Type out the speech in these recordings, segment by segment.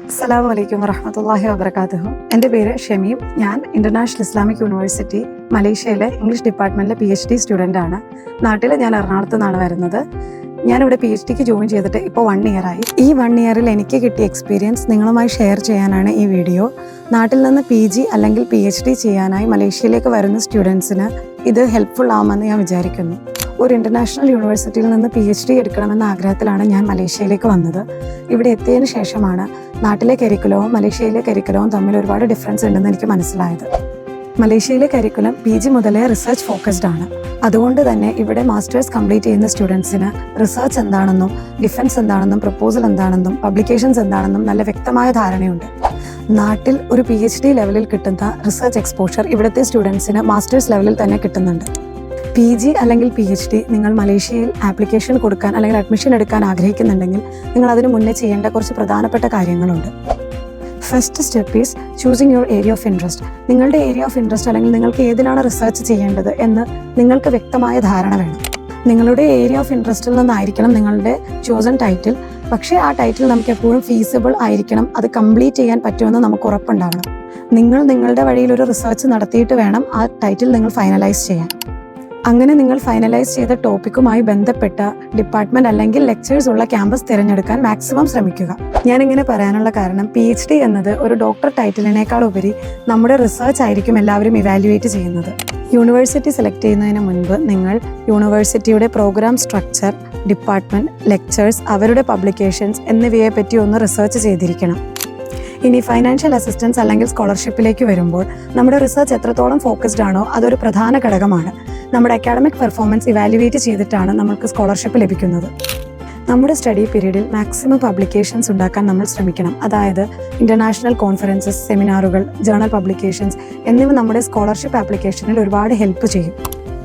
അസ്സലാമു വറഹ്മത്തുള്ളാഹി വബറകാതുഹു. എൻ്റെ പേര് ഷമീം. ഞാൻ ഇന്റർനാഷണൽ ഇസ്ലാമിക് യൂണിവേഴ്സിറ്റി മലേഷ്യയിലെ ഇംഗ്ലീഷ് ഡിപ്പാർട്ട്മെന്റിലെ PhD സ്റ്റുഡൻ്റ് ആണ്. നാട്ടിൽ ഞാൻ എറണാകുളത്ത് നിന്നാണ് വരുന്നത്. ഞാനിവിടെ PhDക്ക് ജോയിൻ ചെയ്തിട്ട് ഇപ്പോൾ 1 ഇയർ ആയി. ഈ 1 ഇയറിൽ എനിക്ക് കിട്ടിയ എക്സ്പീരിയൻസ് നിങ്ങളുമായി ഷെയർ ചെയ്യാനാണ് ഈ വീഡിയോ. നാട്ടിൽ നിന്ന് PG അല്ലെങ്കിൽ PhD ചെയ്യാനായി മലേഷ്യയിലേക്ക് വരുന്ന സ്റ്റുഡൻസിന് ഇത് ഹെൽപ്ഫുൾ ആവുമെന്ന് ഞാൻ വിചാരിക്കുന്നു. ഒരു ഇൻ്റർനാഷണൽ യൂണിവേഴ്സിറ്റിയിൽ നിന്ന് PhD എടുക്കണമെന്ന ആഗ്രഹത്തിലാണ് ഞാൻ മലേഷ്യയിലേക്ക് വന്നത്. ഇവിടെ എത്തിയതിന് ശേഷമാണ് നാട്ടിലെ കരിക്കുലവും മലേഷ്യയിലെ കരിക്കുലവും തമ്മിൽ ഒരുപാട് ഡിഫറൻസ് ഉണ്ടെന്ന് എനിക്ക് മനസ്സിലായത്. മലേഷ്യയിലെ കരിക്കുലം PG മുതലേ റിസർച്ച് ഫോക്കസ്ഡ് ആണ്. അതുകൊണ്ട് തന്നെ ഇവിടെ മാസ്റ്റേഴ്സ് കംപ്ലീറ്റ് ചെയ്യുന്ന സ്റ്റുഡൻസിന് റിസർച്ച് എന്താണെന്നും ഡിഫൻസ് എന്താണെന്നും പ്രപ്പോസൽ എന്താണെന്നും പബ്ലിക്കേഷൻസ് എന്താണെന്നും നല്ല വ്യക്തമായ ധാരണയുണ്ട്. നാട്ടിൽ ഒരു PhD ലെവലിൽ കിട്ടുന്ന റിസർച്ച് എക്സ്പോഷർ ഇവിടുത്തെ സ്റ്റുഡൻസിന് മാസ്റ്റേഴ്സ് ലെവലിൽ തന്നെ കിട്ടുന്നുണ്ട്. PG അല്ലെങ്കിൽ PhD നിങ്ങൾ മലേഷ്യയിൽ ആപ്ലിക്കേഷൻ കൊടുക്കാൻ അല്ലെങ്കിൽ അഡ്മിഷൻ എടുക്കാൻ ആഗ്രഹിക്കുന്നുണ്ടെങ്കിൽ നിങ്ങൾ അതിന് മുന്നേ ചെയ്യേണ്ട കുറച്ച് പ്രധാനപ്പെട്ട കാര്യങ്ങളുണ്ട്. First step is choosing your area of interest. നിങ്ങളുടെ ഏരിയ ഓഫ് ഇൻട്രസ്റ്റ് അല്ലെങ്കിൽ നിങ്ങൾക്ക് ഏതിലാണ് റിസർച്ച് ചെയ്യേണ്ടത് എന്ന് നിങ്ങൾക്ക് വ്യക്തമായ ധാരണ വേണം. നിങ്ങളുടെ ഏരിയ ഓഫ് ഇൻട്രസ്റ്റിൽ നിന്നായിരിക്കണം നിങ്ങളുടെ ചോസൺ ടൈറ്റിൽ. പക്ഷേ ആ ടൈറ്റിൽ നമുക്ക് എപ്പോഴും ഫീസിബിൾ ആയിരിക്കണം, അത് കംപ്ലീറ്റ് ചെയ്യാൻ പറ്റുമെന്ന് നമുക്ക് ഉറപ്പുണ്ടാവണം. നിങ്ങൾ നിങ്ങളുടെ വഴിയിൽ ഒരു റിസർച്ച് നടത്തിയിട്ട് വേണം ആ ടൈറ്റിൽ നിങ്ങൾ ഫൈനലൈസ് ചെയ്യാൻ. അങ്ങനെ നിങ്ങൾ ഫൈനലൈസ് ചെയ്ത ടോപ്പിക്കുമായി ബന്ധപ്പെട്ട ഡിപ്പാർട്ട്മെന്റ് അല്ലെങ്കിൽ ലെക്ചേഴ്സ് ഉള്ള ക്യാമ്പസ് തിരഞ്ഞെടുക്കാൻ മാക്സിമം ശ്രമിക്കുക. ഞാനിങ്ങനെ പറയാനുള്ള കാരണം PhD എന്നത് ഒരു ഡോക്ടർ ടൈറ്റിലിനേക്കാൾ ഉപരി നമ്മുടെ റിസർച്ച് ആയിരിക്കും എല്ലാവരും ഇവാലുവേറ്റ് ചെയ്യുന്നത്. യൂണിവേഴ്സിറ്റി സെലക്ട് ചെയ്യുന്നതിന് മുൻപ് നിങ്ങൾ യൂണിവേഴ്സിറ്റിയുടെ പ്രോഗ്രാം സ്ട്രക്ചർ, ഡിപ്പാർട്ട്മെന്റ്, ലെക്ചേഴ്സ്, അവരുടെ പബ്ലിക്കേഷൻസ് എന്നിവയെ പറ്റി ഒന്ന് റിസർച്ച് ചെയ്തിരിക്കണം. ഇനി ഫൈനാൻഷ്യൽ അസിസ്റ്റൻസ് അല്ലെങ്കിൽ സ്കോളർഷിപ്പിലേക്ക് വരുമ്പോൾ നമ്മുടെ റിസർച്ച് എത്രത്തോളം ഫോക്കസ്ഡ് ആണോ അതൊരു പ്രധാന ഘടകമാണ്. നമ്മുടെ അക്കാഡമിക് പെർഫോമൻസ് ഇവാലുവേറ്റ് ചെയ്തിട്ടാണ് നമുക്ക് സ്കോളർഷിപ്പ് ലഭിക്കുന്നത്. നമ്മുടെ സ്റ്റഡി പീരീഡിൽ മാക്സിമം പബ്ലിക്കേഷൻസ് ഉണ്ടാക്കാൻ നമ്മൾ ശ്രമിക്കണം. അതായത് ഇൻ്റർനാഷണൽ കോൺഫറൻസസ്, സെമിനാറുകൾ, ജേർണൽ പബ്ലിക്കേഷൻസ് എന്നിവ നമ്മുടെ സ്കോളർഷിപ്പ് ആപ്ലിക്കേഷനിൽ ഒരുപാട് ഹെൽപ്പ് ചെയ്യും.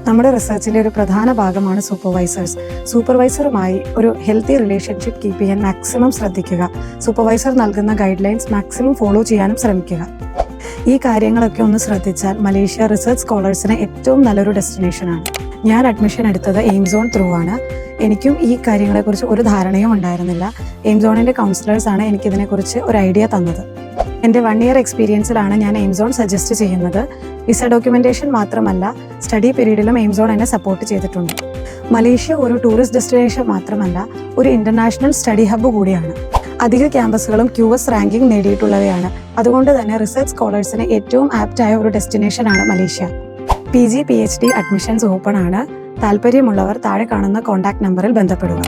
നമ്മുടെ റിസർച്ചിലെ ഒരു പ്രധാന ഭാഗമാണ് സൂപ്പർവൈസേഴ്സ്. സൂപ്പർവൈസറുമായി ഒരു ഹെൽത്തി റിലേഷൻഷിപ്പ് കീപ്പ് ചെയ്യാൻ മാക്സിമം ശ്രദ്ധിക്കുക. സൂപ്പർവൈസർ നൽകുന്ന ഗൈഡ് ലൈൻസ് മാക്സിമം ഫോളോ ചെയ്യാനും ശ്രമിക്കുക. ഈ കാര്യങ്ങളൊക്കെ ഒന്ന് ശ്രദ്ധിച്ചാൽ മലേഷ്യ റിസർച്ച് സ്കോളേഴ്സിന് ഏറ്റവും നല്ലൊരു ഡെസ്റ്റിനേഷനാണ്. ഞാൻ അഡ്മിഷൻ എടുത്തത് എയിംസോൺ ത്രൂ ആണ്. എനിക്കും ഈ കാര്യങ്ങളെക്കുറിച്ച് ഒരു ധാരണയും ഉണ്ടായിരുന്നില്ല. എയിംസോണിൻ്റെ കൗൺസിലേഴ്സാണ് എനിക്കിതിനെക്കുറിച്ച് ഒരു ഐഡിയ തന്നത്. എൻ്റെ 1 ഇയർ എക്സ്പീരിയൻസിലാണ് ഞാൻ എയിംസോൺ സജസ്റ്റ് ചെയ്യുന്നത്. വിസ ഡോക്യുമെൻറ്റേഷൻ മാത്രമല്ല, സ്റ്റഡി പീരീഡിലും എയിംസോൺ എന്നെ സപ്പോർട്ട് ചെയ്തിട്ടുണ്ട്. മലേഷ്യ ഒരു ടൂറിസ്റ്റ് ഡെസ്റ്റിനേഷൻ മാത്രമല്ല, ഒരു ഇൻ്റർനാഷണൽ സ്റ്റഡി ഹബ്ബ് കൂടിയാണ്. അധിക ക്യാമ്പസുകളും QS റാങ്കിംഗ് നേടിയിട്ടുള്ളവയാണ്. അതുകൊണ്ട് തന്നെ റിസർച്ച് സ്കോളേഴ്സിന് ഏറ്റവും ആപ്റ്റായ ഒരു ഡെസ്റ്റിനേഷനാണ് Malaysia. PG PhD admissions open ആണ്. താല്പര്യമുള്ളവർ താഴെ കാണുന്ന കോൺടാക്ട് നമ്പറിൽ ബന്ധപ്പെടുക.